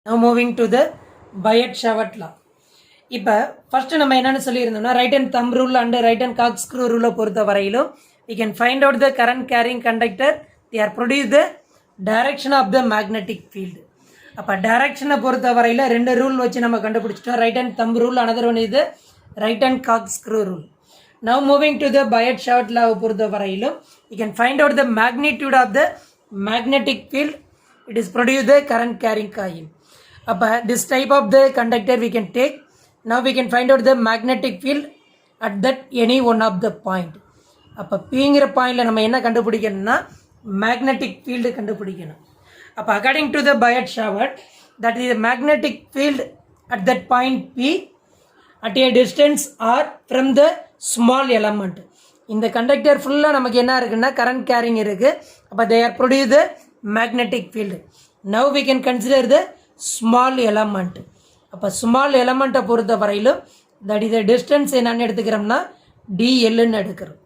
Now moving to the Biot savart law. இப்போ first நம்ம என்னன்னு சொல்லியிருந்தோம்னா right and thumb rule and right and Kock screw ரூலை பொறுத்த வரையிலும் we can find out the current carrying conductor, they are produce the direction of the magnetic field. அப்போ டைரக்ஷனை பொறுத்த வரையில் ரெண்டு ரூல் வச்சு நம்ம கண்டுபிடிச்சிட்டோம். Right and thumb rule, another one is the right and Kock screw rule. Now moving to the Biot savart law பொறுத்த வரையிலும் we can find out the magnitude of the magnetic field, it is produce the current carrying coil. அப்போ this type of the conductor we can take. Now we can find out the magnetic field at that any one of the point. அப்போ பிங்கிற பாயிண்டில் நம்ம என்ன கண்டுபிடிக்கணும்னா magnetic field கண்டுபிடிக்கணும். அப்போ according to the Biot savart, that is the magnetic field at that point P at a distance R from the small element. இந்த conductor ஃபுல்லாக நமக்கு என்ன இருக்குன்னா கரண்ட் கேரிங் இருக்குது. அப்போ they are produce the magnetic field. Now we can consider the small element. அப்போ small எலமெண்ட்டை பொறுத்த வரையிலும் தட் இஸ் டிஸ்டன்ஸ் என்னன்னு எடுத்துக்கிறோம்னா டிஎல்னு எடுக்கிறோம்.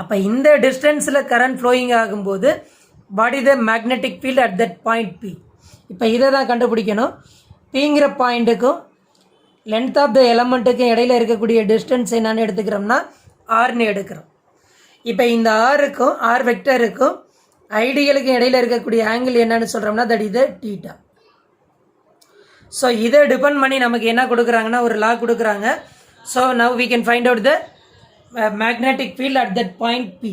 அப்போ இந்த டிஸ்டன்ஸில் கரண்ட் ஃப்ளோயிங் ஆகும்போது what is the magnetic field at that point P. இப்போ இதை தான் கண்டுபிடிக்கணும். பிங்கிற பாயிண்ட்டுக்கும் லென்த் ஆஃப் த எலமெண்ட்டுக்கும் இடையில இருக்கக்கூடிய டிஸ்டன்ஸ் என்னன்னு எடுத்துக்கிறோம்னா ஆர்னு எடுக்கிறோம். இப்போ இந்த ஆருக்கும் ஆர் வெக்டருக்கும் ஐடியலுக்கும் இடையில இருக்கக்கூடிய ஆங்கிள் என்னன்னு சொல்கிறோம்னா that is the theta. So இதை டிபெண்ட் பண்ணி நமக்கு என்ன கொடுக்குறாங்கன்னா ஒரு லா கொடுக்குறாங்க. So now we can find out the magnetic field at that point P.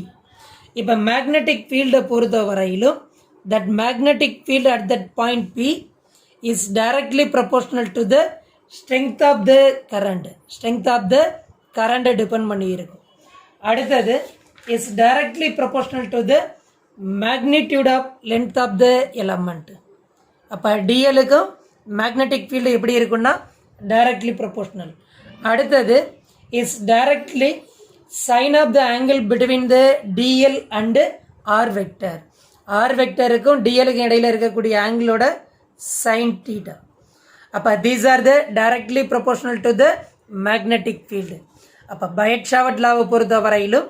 இப்போ மேக்னெட்டிக் ஃபீல்டை பொறுத்த வரையிலும் that magnetic field at that point P is directly proportional to the strength of the current. Strength of the கரண்ட்டை depend பண்ணி இருக்கும். அடுத்தது is directly proportional to the magnitude of length of the element. அப்போ டிஎலுக்கும் magnetic field எப்படி இருக்குன்னா directly proportional. அடுத்தது is directly sine of the angle between the DL and R vector. R வெக்டருக்கும் டிஎலுக்கும் இடையில இருக்கக்கூடிய ஆங்கிளோட சைன் தீட்டா. அப்போ these are the directly proportional to the magnetic field. அப்போ Biot savart லாவை பொறுத்த வரையிலும்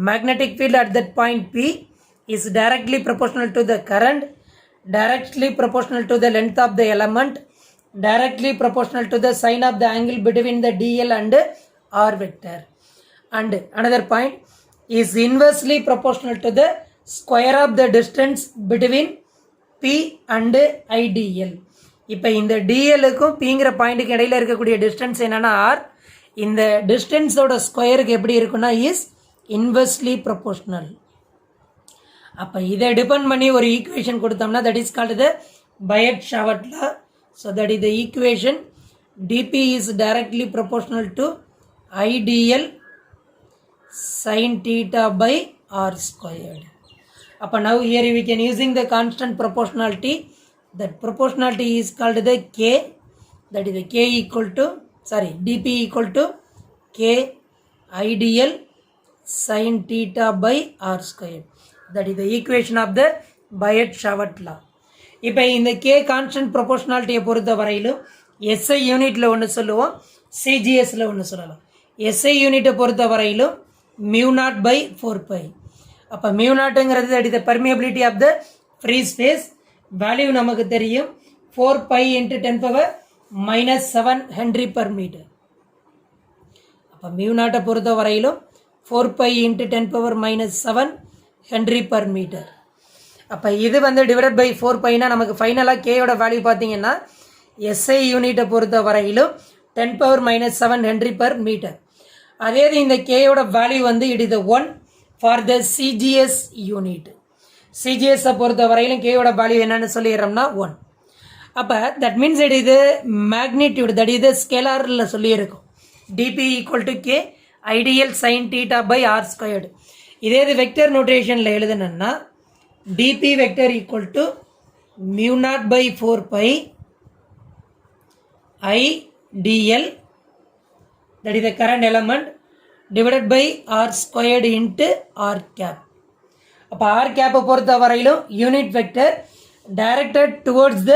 magnetic field at that point P is directly proportional to the current, directly proportional to the length of the element, directly proportional to the sign of the angle between the dl and r vector, and another point is inversely proportional to the square of the distance between p and idl. இப்போ இந்த டிஎலுக்கும் பிங்கிற பாயிண்ட்டுக்கு இடையில இருக்கக்கூடிய distance என்னன்னா R. இந்த டிஸ்டன்ஸோட ஸ்கொயருக்கு எப்படி இருக்குன்னா இஸ் இன்வெர்ஸ்லி ப்ரொபோர்ஷனல். அப்போ இதை டிபெண்ட் பண்ணி ஒரு ஈக்குவேஷன் கொடுத்தோம்னா that is called the Biot savart law. So that is the equation DB is directly proportional to IDL sine theta by R squared. அப்போ now here we can using the constant proportionality. That proportionality is called the K. That is the K equal to DB equal to K IDL sine theta by R squared. That is the equation of the Biot savart law. இப்போ இந்த K constant ப்ரொபோர்ஷனாலிட்டியை பொறுத்த வரையிலும் SI யூனிட்டில் ஒன்று சொல்லுவோம், சிஜிஎஸில் ஒன்று சொல்லலாம். SI யூனிட்டை பொறுத்த வரையிலும் μ0 by 4π. அப்போ μ0ங்கிறது that is the permeability of the free space. Value நமக்கு தெரியும் 4π × 10⁻⁻7 ஹென்ரி பர் மீட்டர். அப்போ μ0 பொறுத்த வரையிலும் 4π × 10⁻⁻7 ஹென்ரி பர் மீட்டர். அப்போ இது டிவைடட் பை 4πனா நமக்கு ஃபைனலாக கேயோட வேல்யூ பார்த்தீங்கன்னா எஸ்ஐ யூனிட்டை பொறுத்த வரையிலும் 10⁻⁻7 ஹென்ரி பர் மீட்டர். அதே இந்த கேயோட value it is 1 for the CGS unit. சிஜிஎஸை பொறுத்த வரையிலும் கேயோட வேல்யூ என்னன்னு சொல்லிடுறோம்னா 1. அப்போ தட் மீன்ஸ் இட் இது மேக்னிடியூட், தட் இது ஸ்கேலாரில் சொல்லியிருக்கும். DB equal to K IDL sine theta by R squared. இதே இது வெக்டர் நோட்டேஷனில் எழுதுனா DB vector equal to μ0 by 4π I DL that is the current element divided by R squared into R cap. அப்போ R கேப்பை பொறுத்த வரையிலும் unit vector directed towards the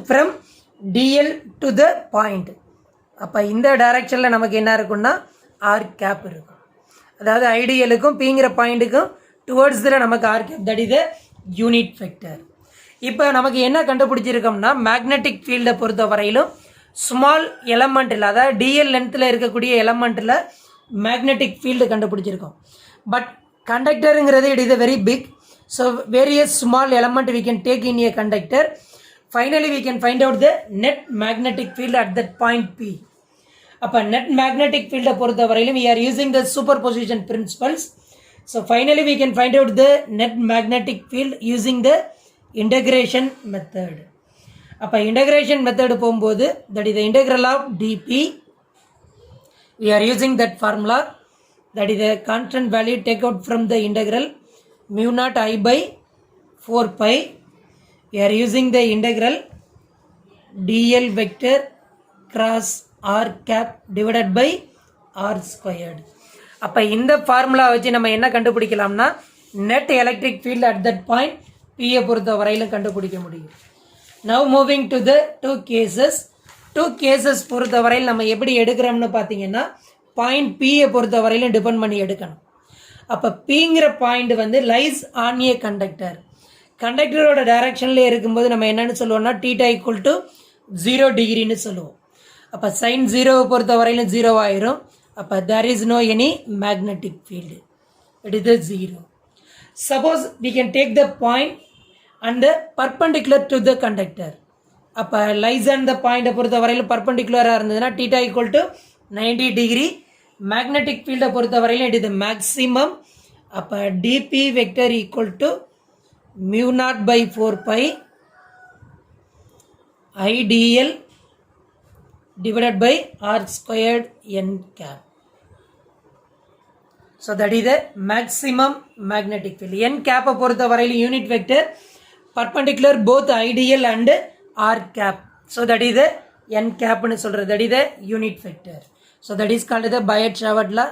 from DL to the point. அப்போ இந்த டைரக்ஷனில் நமக்கு என்ன இருக்குன்னா ஆர் கேப் இருக்கும். அதாவது ஐடியலுக்கும் பிங்கிற பாயிண்ட்டுக்கும் டுவர்ட்ஸ் நமக்கு R cap, that is the unit vector. இப்போ நமக்கு என்ன கண்டுபிடிச்சிருக்கோம்னா மேக்னெட்டிக் ஃபீல்டை பொறுத்த வரையிலும் ஸ்மால் எலமெண்ட்டில், அதாவது டிஎல் லென்த்தில் இருக்கக்கூடிய எலமெண்ட்டில் மேக்னெட்டிக் ஃபீல்டு கண்டுபிடிச்சிருக்கோம். பட் கண்டக்டருங்கிறது it is a very big, so various small element we can take in a conductor. Finally we can find out the net magnetic field at that point P. அப்போ net magnetic field பொறுத்த வரையிலும் we are using the superposition principles. So finally we can find out the net magnetic field using the integration method. அப்போ integration method போகும்போது that is the integral of dp, we are using that formula, that is the constant value take out from the integral mu naught I by 4 pi. We are using the integral dl vector cross r cap divided by r squared. அப்போ இந்த formula வச்சு நம்ம என்ன கண்டுபிடிக்கலாம்னா net electric field at that point பியை பொறுத்த வரையிலும் கண்டுபிடிக்க முடியும். Now moving to the two cases பொறுத்த வரையில் நம்ம எப்படி எடுக்கிறோம்னு பார்த்தீங்கன்னா பாயிண்ட் பியை பொறுத்த வரையிலும் டிபெண்ட் பண்ணி எடுக்கணும். அப்போ பிங்கிற பாயிண்ட் வந்து லைஸ் ஆன் ஏ கண்டக்டர். கண்டக்டரோட டைரக்ஷன்லேயே இருக்கும்போது நம்ம என்னென்னு சொல்லுவோம்னா தீட்டா ஈக்குவல் டு 0 டிகிரின்னு சொல்லுவோம். அப்போ சைன் 0வை பொறுத்த வரையிலும் 0 ஆயிரும். அப்போ there is no any magnetic field, it is the 0. Suppose we can take the point and the perpendicular to the conductor. அப்போ லைஸ் அண்ட் த பாயிண்டை பொறுத்த வரையிலும் பர்பண்டிகுலராக இருந்ததுன்னா theta equal to 90 degree. Magnetic ஃபீல்டை பொறுத்த வரையிலும் இட் இஸ் த மேக்ஸிமம். அப்போ DB vector equal to mu naught by 4 pi idl divided by r squared n cap. So that is the maximum magnetic field. n cap பொறுத்த வரையில் unit vector perpendicular both idl and r cap. So that is the n cap னு சொல்றது, that is the unit vector. So that is called the Biot-Savart law.